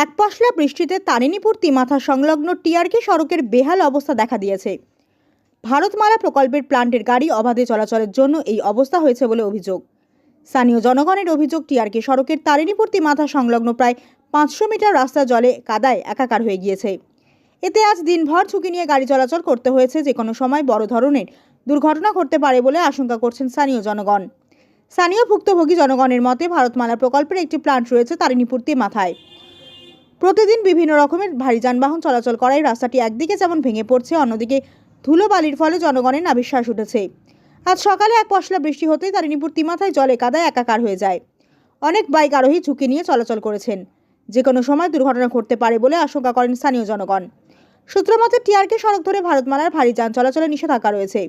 এক পশলা বৃষ্টিতে তারিণীপুর তিমাথা সংলগ্ন টিআরকে সড়কের বেহাল অবস্থা দেখা দিয়েছে। ভারতমালা প্রকল্পের প্লান্টের গাড়ি অবাধে চলাচলের জন্য এই অবস্থা হয়েছে বলে অভিযোগ। স্থানীয় জনগণের অভিযোগ, টিআরকে সড়কের তারিণীপুর তিমাথা সংলগ্ন প্রায় 500 মিটার রাস্তা জলে কাদায় একাকার হয়ে গিয়েছে। এতে আজ দিনভর ঝুঁকি নিয়ে গাড়ি চলাচল করতে হয়েছে। যে কোনো সময় বড় ধরনের দুর্ঘটনা ঘটতে পারে বলে আশঙ্কা করছেন স্থানীয় জনগণ। স্থানীয় ভুক্তভোগী জনগণের মতে, ভারতমালা প্রকল্পের একটি প্লান্ট রয়েছে তারিণীপুর তিমাথায়। প্রতিদিন বিভিন্ন রকমের ভারী যানবাহন চলাচল করায় রাস্তাটি একদিকে যেমন ভেঙে পড়ছে, অন্যদিকে ধুলো বালির ফলে জনগণের নাভিশ্বাস উঠেছে। আজ সকালে এক পশলা বৃষ্টি হতেই তারিণীপুর তিমাথায় জলে কাদায় একাকার হয়ে যায়। অনেক বাইক আরোহী ঝুঁকি নিয়ে চলাচল করেছেন। যে কোনো সময় দুর্ঘটনা ঘটতে পারে বলে আশঙ্কা করেন স্থানীয় জনগণ। সূত্রমতে, টিআরকে সড়ক ধরে ভারতমালার ভারী যান চলাচলে নিষেধাজ্ঞা রয়েছে।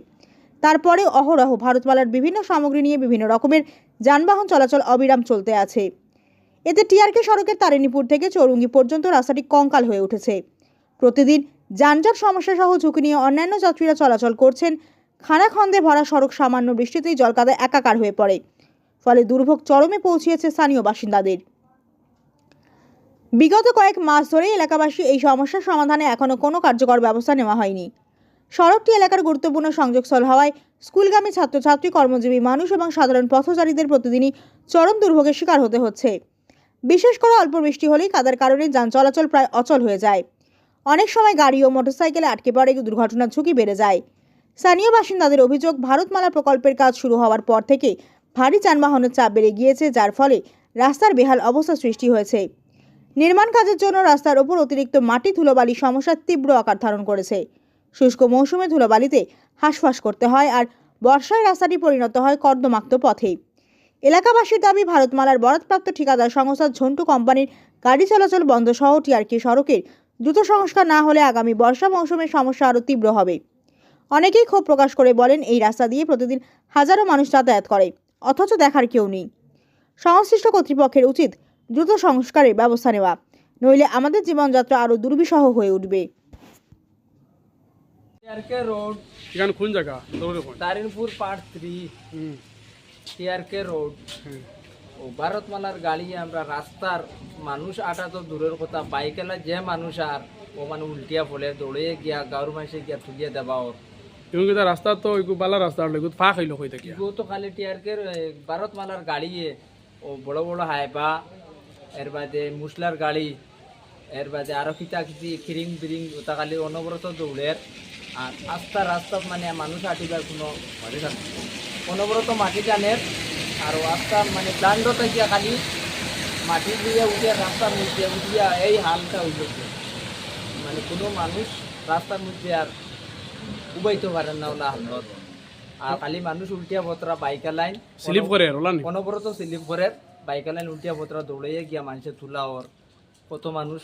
তারপরে অহরহ ভারতমালার বিভিন্ন সামগ্রী নিয়ে বিভিন্ন রকমের যানবাহন চলাচল অবিরাম চলতে আছে। এতে টিআরকে সড়কের তারিণীপুর থেকে চৌরঙ্গি পর্যন্ত রাস্তাটি কঙ্কাল হয়ে উঠেছে। প্রতিদিন যানজট সমস্যা সহ ঝুঁকি নিয়ে অন্যান্য যাত্রীরা চলাচল করছেন। খানাখন্দে ভরা সড়ক সামান্য বৃষ্টিতেই জলকাদায় একাকার হয়ে পড়ে, ফলে দুর্ভোগ চরমে পৌঁছিয়েছে স্থানীয় বাসিন্দাদের। বিগত কয়েক মাস ধরে এলাকাবাসী এই সমস্যার সমাধানে এখনও কোনো কার্যকর ব্যবস্থা নেওয়া হয়নি। সড়কটি এলাকার গুরুত্বপূর্ণ সংযোগস্থল হওয়ায় স্কুলগামী ছাত্রছাত্রী, কর্মজীবী মানুষ এবং সাধারণ পথচারীদের প্রতিদিনই চরম দুর্ভোগের শিকার হতে হচ্ছে। বিশেষ করে অল্প বৃষ্টি হলেই কাদার কারণে যান চলাচল প্রায় অচল হয়ে যায়। অনেক সময় গাড়ি ও মোটরসাইকেলে আটকে পড়ে দুর্ঘটনার ঝুঁকি বেড়ে যায়। স্থানীয় বাসিন্দাদের অভিযোগ, ভারতমালা প্রকল্পের কাজ শুরু হওয়ার পর থেকে ভারী যানবাহনের চাপ বেড়ে গিয়েছে, যার ফলে রাস্তার বেহাল অবস্থা সৃষ্টি হয়েছে। নির্মাণ কাজের জন্য রাস্তার ওপর অতিরিক্ত মাটি ধুলোবালি সমস্যা তীব্র আকার ধারণ করেছে। শুষ্ক মৌসুমে ধুলোবালিতে হাঁসফাঁস করতে হয়, আর বর্ষায় রাস্তাটি পরিণত হয় কর্দমাক্ত পথে। এলাকাবাসীর দাবি, ভারতমালার বরাদপ্রাপ্ত ঠিকাদার সংস্থা ঝন্টু কোম্পানির গাড়ি চলাচল বন্ধ সহ টিআরকে সড়কের দ্রুত সংস্কার না হলে আগামী বর্ষা মৌসুমের সমস্যা আরও তীব্র হবে। অনেকেই ক্ষোভ প্রকাশ করে বলেন, এই রাস্তা দিয়ে প্রতিদিন হাজারো মানুষ যাতায়াত করে, অথচ দেখার কেউ নেই। সংশ্লিষ্ট কর্তৃপক্ষের উচিত দ্রুত সংস্কারের ব্যবস্থা নেওয়া, নইলে আমাদের জীবনযাত্রা আরও দুর্বিষহ হয়ে উঠবে। টিআরকে রোড এখানে কোন জায়গা? তারিণপুর পার্ট 3 টিআরকে রোড ও ভারতমালার গাড়ি আমরা রাস্তার মানুষ আটা তো দূরের কথা, বাইকেলা যে মানুষ আর ও মানে উল্টিয়া ফলে দৌড়ে গিয়া গাঁর মাসে গিয়া তুলিয়া দেবা ওর এবং রাস্তা তো বালা রাস্তা ফাঁক হইল হয়ে থাকে। এগুলো তো খালি টিআরকে ভারতমালার গাড়ি ও বড় বড় হাইবা, এর বাদে মুসলার গাড়ি, এর বাদে আরো কিতা কিতি খিরিং বিরিং ওটা খালি অনবরত দৌড়ের। আর রাস্তা মানে মানুষ আটিবার কোনো মাটি টানে, অনবরত মাটি টানের। আর রাস্তা মানে প্লান্টতে গিয়া খালি মাটি দিয়ে উঠিয়া রাস্তার মধ্যে উঠিয়া এই হালটা উঠেছে, মানে কোনো মানুষ রাস্তার মধ্যে আর উবাইতে পারেন না ওলা হালত। আর খালি মানুষ উল্টিয়া বতরা বাইকা লাইন স্লিপ করে অনবরত স্লিপ করে বাইকা লাইন উল্টিয়া বতরা দৌড়াইয়া গিয়া মানুষের তুলা ওর কত মানুষ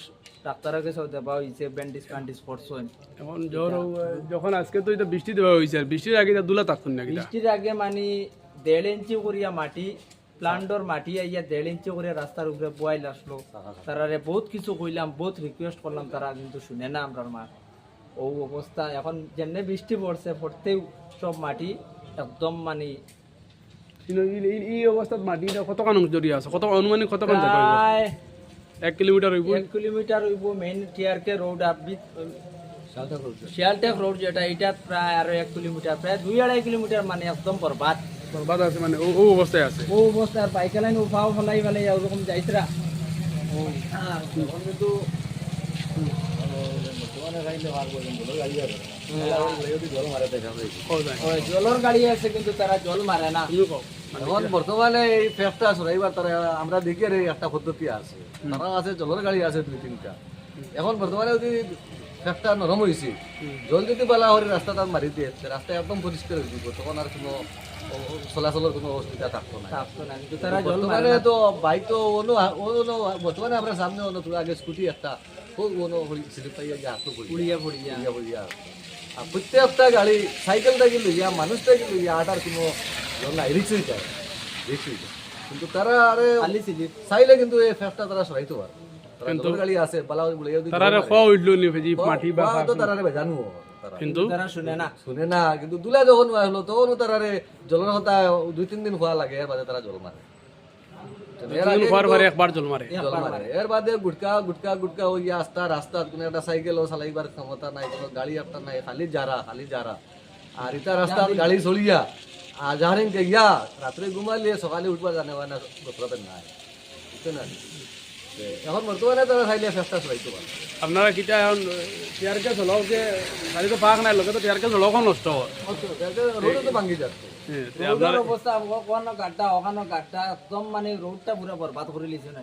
ডাক্তারের কাছে দেওয়া হয়েছে, ব্যান্ডেজ ফ্যান্ডেজ পড়ছে। এখন যখন আজকে তো এটা বৃষ্টি দেওয়া হয়েছে, বৃষ্টির আগে দুলা থাকুন না, বৃষ্টির আগে মানে 1.5 ইঞ্চি করিয়া মাটি প্লান্টর মাটি আইয়া 1.5 ইঞ্চি করিয়া রাস্তার উপরে বয়াইল আসলো। তারারে বহুত কিছু কইলাম, বহুত রিকোয়েস্ট করলাম, তারা কিন্তু শুনে না আমরা মা। ও অবস্থা এখন যেমনি বৃষ্টি পড়তেও সব মাটি একদম মানে এই অবস্থাত মাটি কতক্ষণ জড়িয়ে আছে, কত অনুমানিক কতক্ষণ প্রায় 1 কিলোমিটার হইব। 1 কিলোমিটার হইব মেইন টিআরকে রোড আপনি শিয়ালটেক রোড যেটা, এটা প্রায় আরো 1 কিলোমিটার, প্রায় 2-2.5 কিলোমিটার মানে একদম বরবাদ আছে, মানে ও অবস্থায় আছে। ও অবস্থার বাইক লাইন উফাও ফলাই ফেলাই ওরকম যাইতরা। কিন্তু জলের গাড়ি আছে কিন্তু তারা জল মারে না। এখন বর্তমানে এই ফেফটা সরাইবার তারা আমরা দেখি আর একটা পদ্ধতি আছে, তারা আছে জলের গাড়ি আছে 2-3টা। এখন বর্তমানে যদি ফেফটা নরম হয়েছে, জল যদি বালা হরে রাস্তা তার মারি দিয়ে রাস্তা একদম পরিষ্কার হয়ে যাব, তখন আর কোনো চলাচলের কোনো অসুবিধা থাকতো না। কিন্তু তারা জল মারে বর্তমানে না। তো বাইক তো বর্তমানে আমরা সামনে আগে স্কুটি একটা খুব স্লিপ পাইয়া গিয়ে হাত পুড়িয়া আর প্রত্যেকটা গাড়ি সাইকেল থেকে লইয়া মানুষ থেকে লইয়া আটার কোনো জল নাই, রিক্সই যায়। কিন্তু তারা আরে চাইলে কিন্তু এই ফেফটা তারা সরাইতে পারে। গাড়ি আছে বালা জানো কিন্তু তারা শুনে না, কিন্তু দুলা যখন হলো তখন তারা জলের কথা 2-3 দিন হওয়া লাগে, এর বাদে তারা জল মারে। এর আগে হওয়ার কিন্তু পরে একবার জল মারে জল মারে। এর বাদে গুটকা গুটকা গুটকা ওই রাস্তা কোনো একটা সাইকেলও চালাইবার ক্ষমতা নাই, কোনো গাড়ি একটা নাই, খালি যারা আর ইটা রাস্তা গাড়ি চলিয়া আর যাহারিন কে গিয়া রাত্রে ঘুমাইলে সকালে উঠবা জানে না গোত্রতে নাই, বুঝছেন না? এখন বর্তমানে তারা চাইলে চেষ্টা চলাইতে পারে। আপনারা কিটা এখন টিয়ারকে চলাও যে গাড়ি তো পাক নাই লোকে তো টিয়ারকে চলাও নষ্ট হয় রোডও তো ভাঙ্গি যাচ্ছে। রোডের অবস্থা ওখানো গাড্ডা ওখানো গাড্ডা একদম মানে রোডটা পুরো বরবাদ করে লিছে না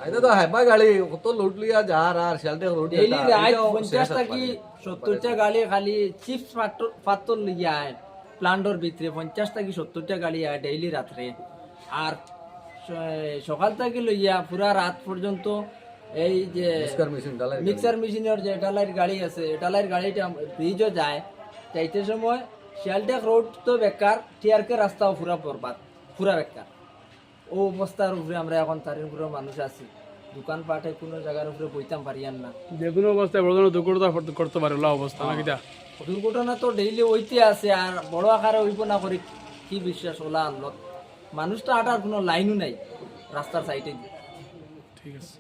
আইতা তো হাইবা গাড়ি কত লোড লিয়া যার আর শেলটে রোড ডেইলি রাইট 50টা কি 70টা গাড়ি খালি চিপস পাত্তর লিয়া আয় প্লান্টর ভিতরে 50টা কি 70টা গাড়ি আয় ডেইলি রাত্রে। আর সকাল থেকে লইয়া পুরা রাত পর্যন্ত এই যে মিক্সার মেশিনের যে ডালাইয়ের গাড়ি আছে ডালাইয়ের গাড়িটা ব্রিজও যায় যাইতে সময় শিয়ালটেক রোড তো বেকার, টিয়ারকে রাস্তাও পুরা বরবাদ, পুরা বেকার। ও অবস্থার উপরে আমরা এখন তারির উপরে মানুষ আছি, দোকানপাটে কোনো জায়গার উপরে বইতাম পারিয়ান না। যে কোনো অবস্থায় বড় ধরনের দুর্ঘটনা করতে পারে ওলা অবস্থা না কিটা দুর্ঘটনা তো ডেইলি হইতে আছে আর বড় আকারে হইব না করে কি বিশ্বাস ওলা আনলত মানুষটা আটার কোনো লাইনও নাই রাস্তার সাইডে। ঠিক আছে।